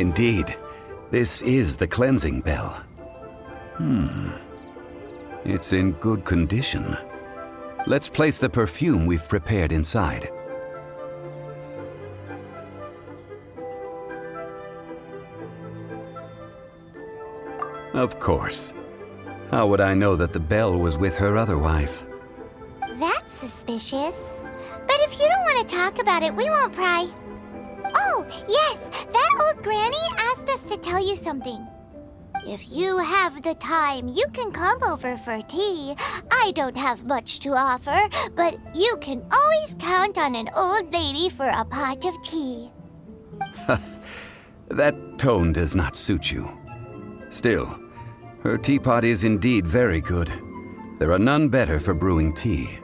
Indeed, this is the cleansing bell. It's in good condition. Let's place the perfume we've prepared inside. Of course. How would I know that the bell was with her otherwise? That's suspicious. But if you don't want to talk about it, we won't pry. Oh, yes, that old granny asked us to tell you something. If you have the time, you can come over for tea. I don't have much to offer, but you can always count on an old lady for a pot of tea. That tone does not suit you. Still, her teapot is indeed very good. There are none better for brewing tea.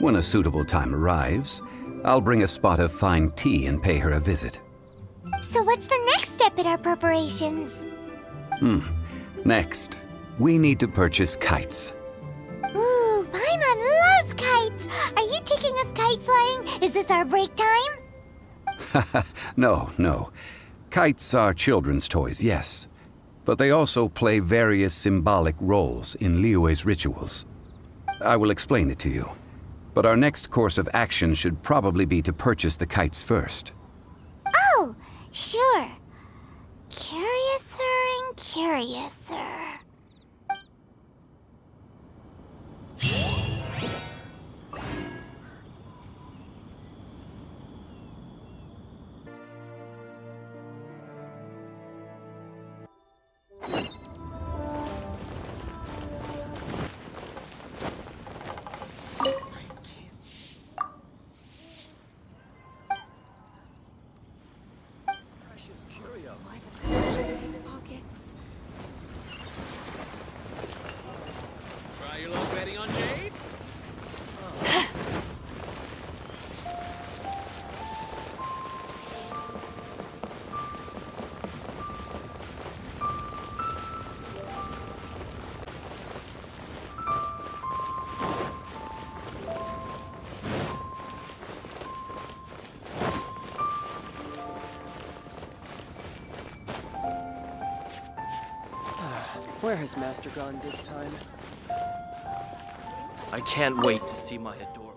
When a suitable time arrives, I'll bring a spot of fine tea and pay her a visit. So what's the next step in our preparations? Next, we need to purchase kites. Ooh, Paimon loves kites! Are you taking us kite flying? Is this our break time? No. Kites are children's toys, yes. But they also play various symbolic roles in Liyue's rituals. I will explain it to you. But our next course of action should probably be to purchase the kites first. Oh, sure. Curiouser and curiouser. Try your luck betting on Jade? Where has Master gone this time? I can't wait to see my adorable.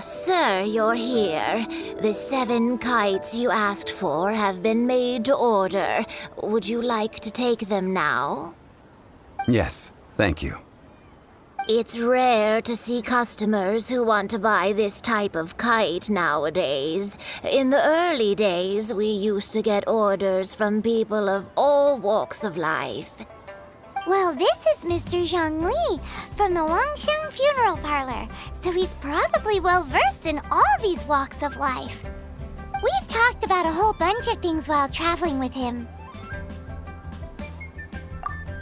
Sir, you're here. The 7 kites you asked for have been made to order. Would you like to take them now? Yes, thank you. It's rare to see customers who want to buy this type of kite nowadays. In the early days, we used to get orders from people of all walks of life. Well, this is Mr. Zhang Li from the Wangsheng Funeral Parlor, so he's probably well-versed in all these walks of life. We've talked about a whole bunch of things while traveling with him.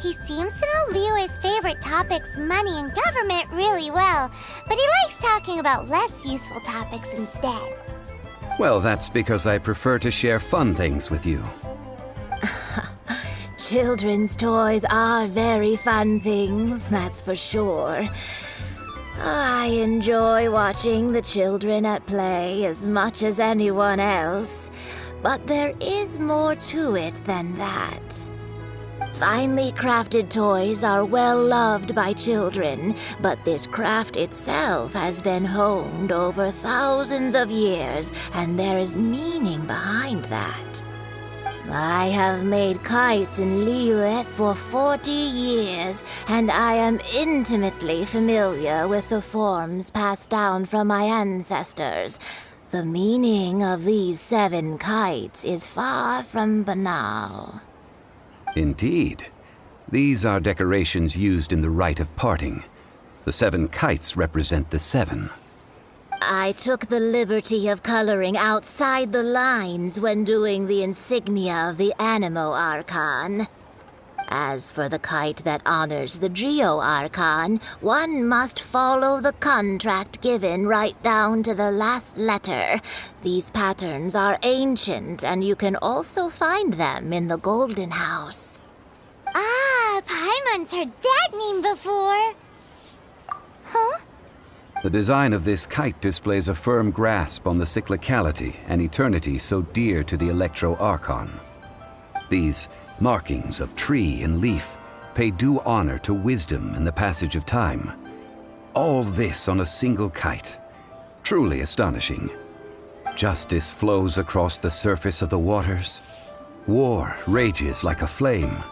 He seems to know Liyue's favorite topics, money and government, really well, but he likes talking about less useful topics instead. Well, that's because I prefer to share fun things with you. Children's toys are very fun things, that's for sure. I enjoy watching the children at play as much as anyone else, but there is more to it than that. Finely crafted toys are well loved by children, but this craft itself has been honed over thousands of years, and there is meaning behind that. I have made kites in Liyue for 40 years, and I am intimately familiar with the forms passed down from my ancestors. The meaning of these 7 kites is far from banal. Indeed. These are decorations used in the rite of parting. The 7 kites represent the 7. I took the liberty of coloring outside the lines when doing the insignia of the Animo Archon. As for the kite that honors the Geo Archon, one must follow the contract given right down to the last letter. These patterns are ancient, and you can also find them in the Golden House. Ah, Paimon's heard that name before. Huh? The design of this kite displays a firm grasp on the cyclicality and eternity so dear to the Electro Archon. These markings of tree and leaf pay due honor to wisdom and the passage of time. All this on a single kite. Truly astonishing. Justice flows across the surface of the waters. War rages like a flame,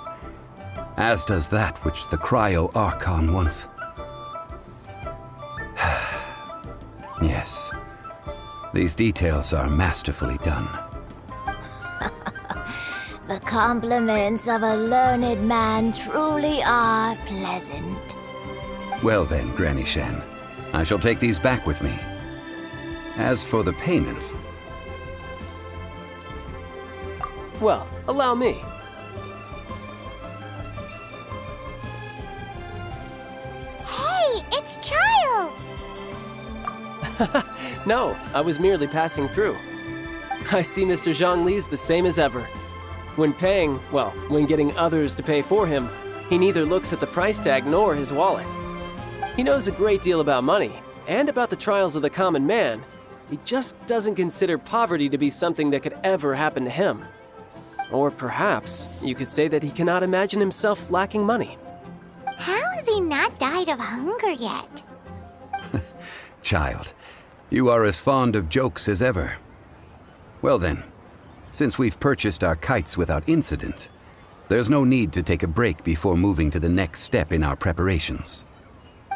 as does that which the Cryo Archon once... Yes, these details are masterfully done. The compliments of a learned man truly are pleasant. Well then, Granny Shan, I shall take these back with me. As for the payment... Well, allow me. Hey, it's Child! No, I was merely passing through. I see Mr. Zhongli's the same as ever. When paying, well, when getting others to pay for him, he neither looks at the price tag nor his wallet. He knows a great deal about money, and about the trials of the common man. He just doesn't consider poverty to be something that could ever happen to him. Or perhaps you could say that he cannot imagine himself lacking money. How has he not died of hunger yet? Child, you are as fond of jokes as ever. Well then, since we've purchased our kites without incident, there's no need to take a break before moving to the next step in our preparations.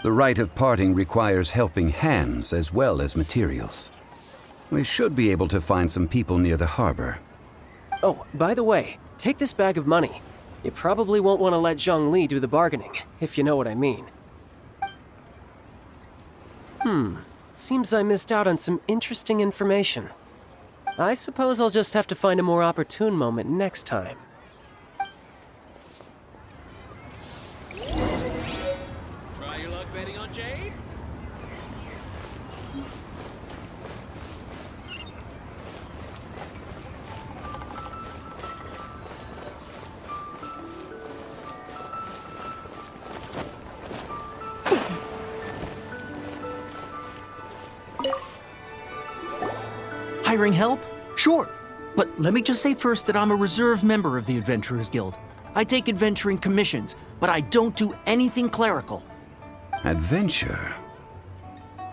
The rite of parting requires helping hands as well as materials. We should be able to find some people near the harbor. Oh, by the way, take this bag of money. You probably won't want to let Zhongli do the bargaining, if you know what I mean. Seems I missed out on some interesting information. I suppose I'll just have to find a more opportune moment next time. Try your luck betting on Jade? Hiring help? Sure. But let me just say first that I'm a reserve member of the Adventurers Guild. I take adventuring commissions, but I don't do anything clerical. Adventure?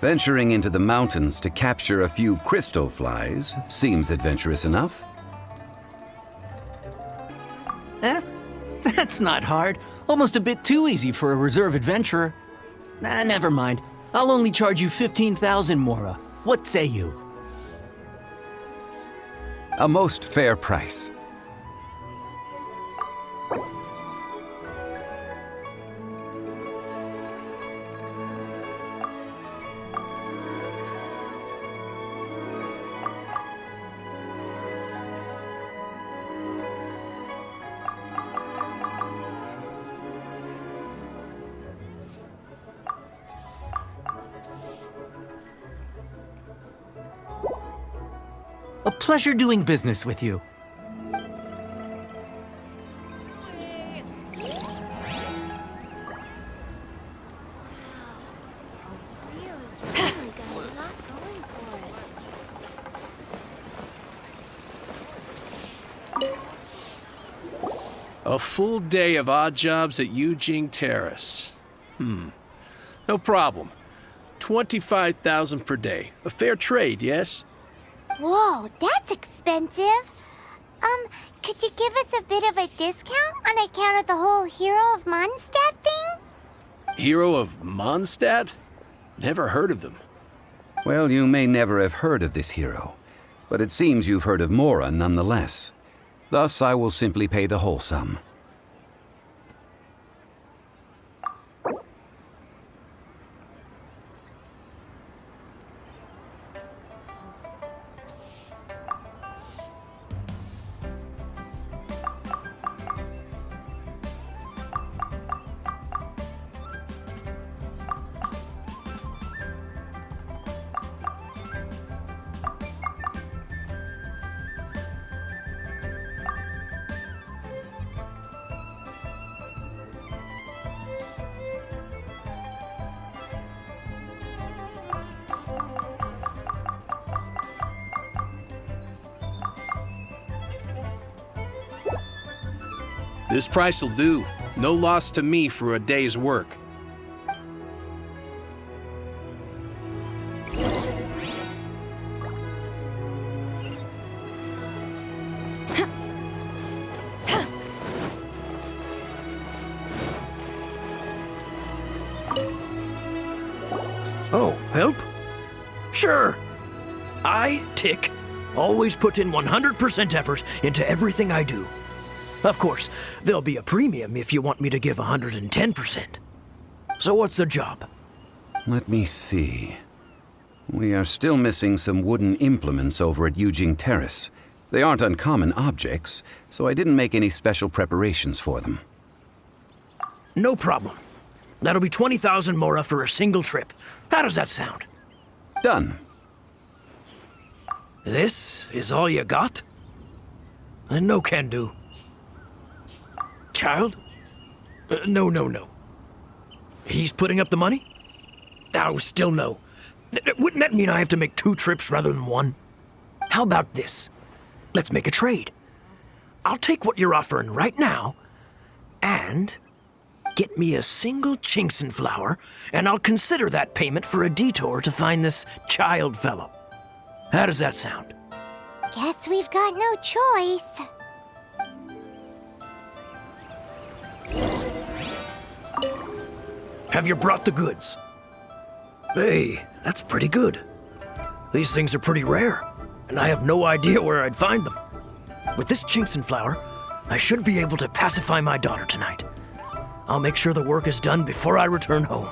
Venturing into the mountains to capture a few crystal flies seems adventurous enough. That's not hard. Almost a bit too easy for a reserve adventurer. Never mind. I'll only charge you 15,000 Mora. What say you? A most fair price. A pleasure doing business with you. A full day of odd jobs at Eugene Terrace. No problem. 25,000 per day. A fair trade, yes? Whoa, that's expensive. Could you give us a bit of a discount on account of the whole Hero of Mondstadt thing? Hero of Mondstadt? Never heard of them. Well, you may never have heard of this hero, but it seems you've heard of Mora nonetheless. Thus, I will simply pay the whole sum. This price will do. No loss to me for a day's work. Oh, help? Sure. I, Tick, always put in 100% effort into everything I do. Of course, there'll be a premium if you want me to give 110%. So what's the job? Let me see. We are still missing some wooden implements over at Eugene Terrace. They aren't uncommon objects, so I didn't make any special preparations for them. No problem. That'll be 20,000 mora for a single trip. How does that sound? Done. This is all you got? Then no can do. Child? No. He's putting up the money? Oh, still no. Wouldn't that mean I have to make 2 trips rather than 1? How about this? Let's make a trade. I'll take what you're offering right now, and get me a single Chinxin flower, and I'll consider that payment for a detour to find this child fellow. How does that sound? Guess we've got no choice. Have you brought the goods? Hey, that's pretty good. These things are pretty rare, and I have no idea where I'd find them. With this Chinxin flower, I should be able to pacify my daughter tonight. I'll make sure the work is done before I return home.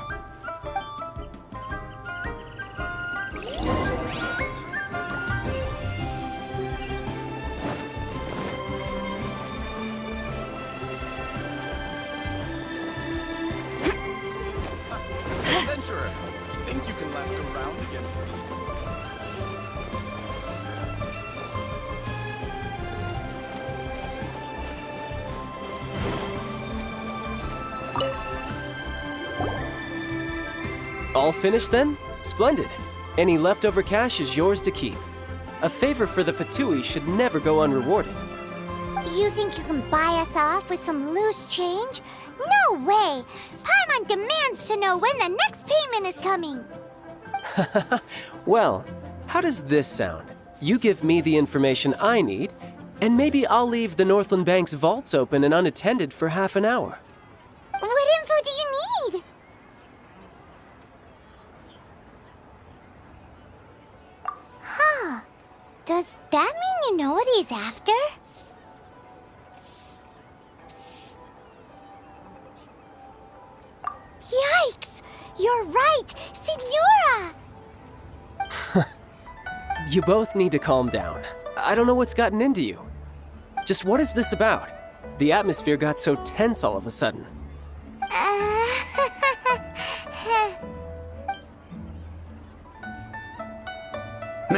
Adventurer, think you can last a round against me? All finished then? Splendid. Any leftover cash is yours to keep. A favor for the Fatui should never go unrewarded. You think you can buy us off with some loose change? No way! Paimon demands to know when the next payment is coming! Well, how does this sound? You give me the information I need, and maybe I'll leave the Northland Bank's vaults open and unattended for half an hour. What info do you need? Huh. Does that mean you know what he's after? Yikes! You're right! Signora! You both need to calm down. I don't know what's gotten into you. Just what is this about? The atmosphere got so tense all of a sudden.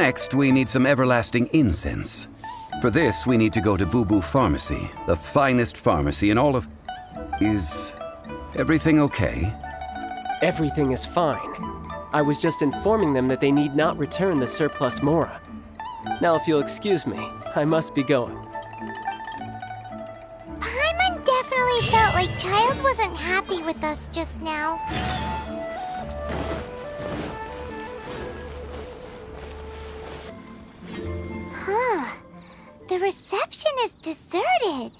Next, we need some everlasting incense. For this, we need to go to Bubu Pharmacy, the finest pharmacy in all of... Is everything okay? Everything is fine. I was just informing them that they need not return the surplus Mora. Now, if you'll excuse me, I must be going. Paimon definitely felt like Child wasn't happy with us just now. Huh. The reception is deserted.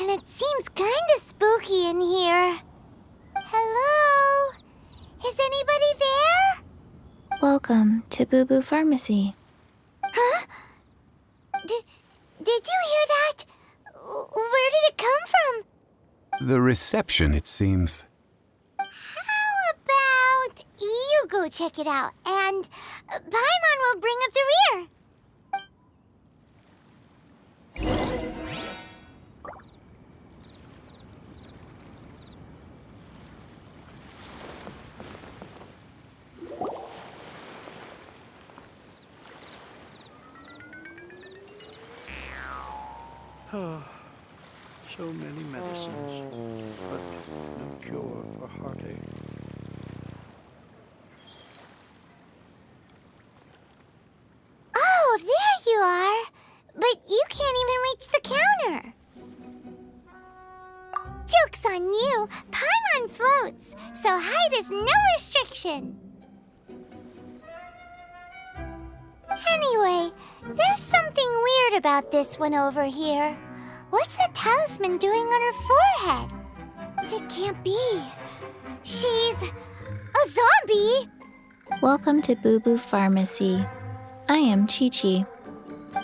And it seems kinda spooky in here. Hello? Is anybody there? Welcome to Bubu Pharmacy. Huh? Did you hear that? Where did it come from? The reception, it seems. How about you go check it out, and Paimon will bring up the rear. So many medicines, but no cure for heartache. Oh, there you are. But you can't even reach the counter. Joke's on you. Paimon floats, so height is no restriction. Anyway, there's something weird about this one over here. What's the talisman doing on her forehead? It can't be. She's a zombie. Welcome to Bubu Pharmacy. I am Chi-Chi.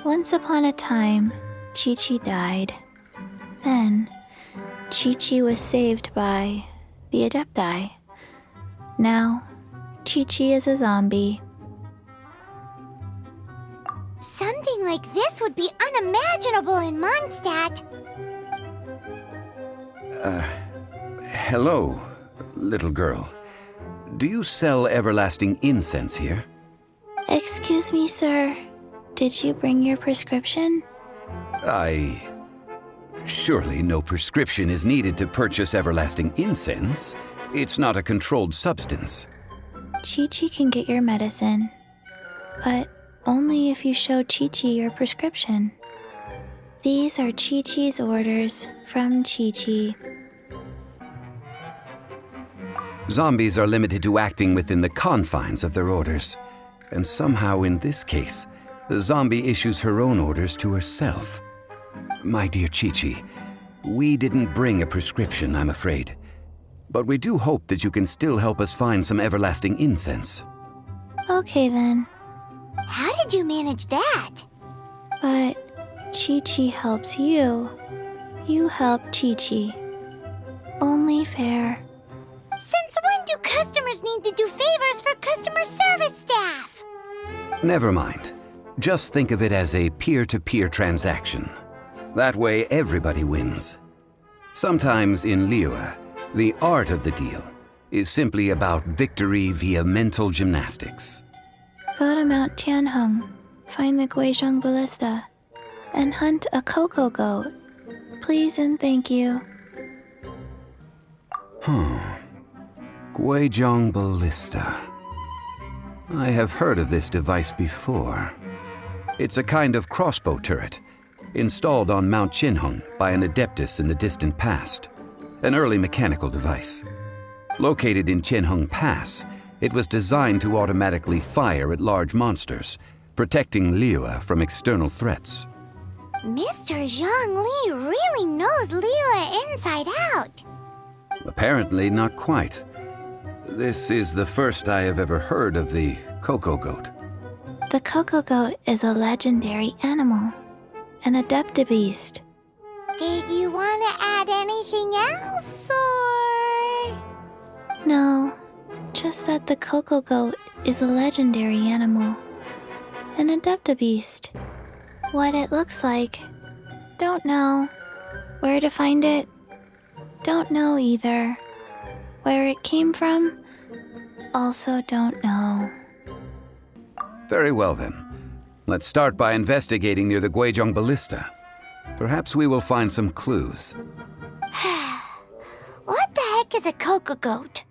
Once upon a time, Chi-Chi died. Then, Chi-Chi was saved by the Adepti. Now, Chi-Chi is a zombie. Something like this would be unimaginable in Mondstadt. Hello, little girl. Do you sell everlasting incense here? Excuse me, sir. Did you bring your prescription? Surely no prescription is needed to purchase everlasting incense. It's not a controlled substance. Chi-Chi can get your medicine, but only if you show Chi-Chi your prescription. These are Chi-Chi's orders from Chi-Chi. Zombies are limited to acting within the confines of their orders. And somehow in this case, the zombie issues her own orders to herself. My dear Chi-Chi, we didn't bring a prescription, I'm afraid. But we do hope that you can still help us find some everlasting incense. Okay then, How did you manage that? but Chi-Chi helps you. You help Chi-Chi. Only fair. Since when do customers need to do favors for customer service staff? Never mind. Just think of it as a peer-to-peer transaction. That way everybody wins. Sometimes in Liyue, the art of the deal is simply about victory via mental gymnastics. Go to Mount Tianheng, find the Guizhong Ballista, and hunt a cocoa goat. Please and thank you. Guizhong Ballista. I have heard of this device before. It's a kind of crossbow turret, installed on Mount Tianheng by an adeptus in the distant past. An early mechanical device. Located in Tianheng Pass, it was designed to automatically fire at large monsters, protecting Liyue from external threats. Mr. Zhang Li really knows Liyue inside out. Apparently not quite. This is the first I have ever heard of the cocoa goat. The cocoa goat is a legendary animal, an adeptabeast. Did you want to add anything else, or...? No, just that the cocoa goat is a legendary animal, an adeptabeast. What it looks like, don't know. Where to find it, don't know either. Where it came from, also don't know. Very well then. Let's start by investigating near the Guizhong Ballista. Perhaps we will find some clues. What the heck is a cocoa goat?